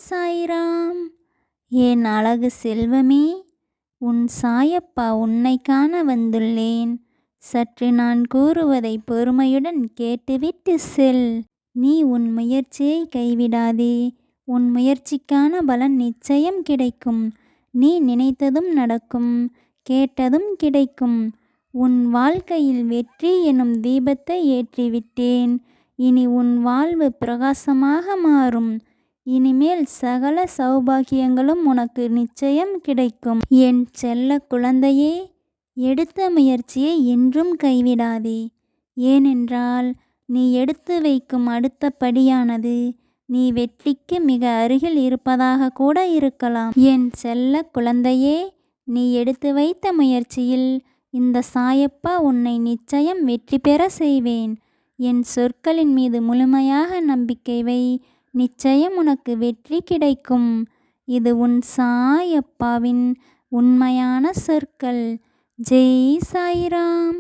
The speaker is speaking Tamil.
சாய்ராம். என் அழகு செல்வமே, உன் சாயப்பா உன்னை காண வந்துள்ளேன். சற்று நான் கூறுவதை பொறுமையுடன் கேட்டுவிட்டு செல். நீ உன் முயற்சியை கைவிடாதே. உன் முயற்சிக்கான பலன் நிச்சயம் கிடைக்கும். நீ நினைத்ததும் நடக்கும், கேட்டதும் கிடைக்கும். உன் வாழ்க்கையில் வெற்றி எனும் தீபத்தை ஏற்றிவிட்டேன். இனி உன் வாழ்வு பிரகாசமாக மாறும். இனிமேல் சகல சௌபாகியங்களும் உனக்கு நிச்சயம் கிடைக்கும். என் செல்ல குழந்தையே, எடுத்த முயற்சியை என்றும் கைவிடாதே. ஏனென்றால் நீ எடுத்து வைக்கும் அடுத்த படியானது நீ வெற்றிக்கு மிக அருகில் இருப்பதாக கூட இருக்கலாம். என் செல்ல குழந்தையே, நீ எடுத்து வைத்த முயற்சியில் இந்த சாயப்பா உன்னை நிச்சயம் வெற்றி பெற செய்வேன். என் சொற்களின் மீது முழுமையாக நம்பிக்கை வை. நிச்சயம் உனக்கு வெற்றி கிடைக்கும். இது உன் சாயப்பாவின் உண்மையான சொற்கள். ஜெய் சாய்ராம்.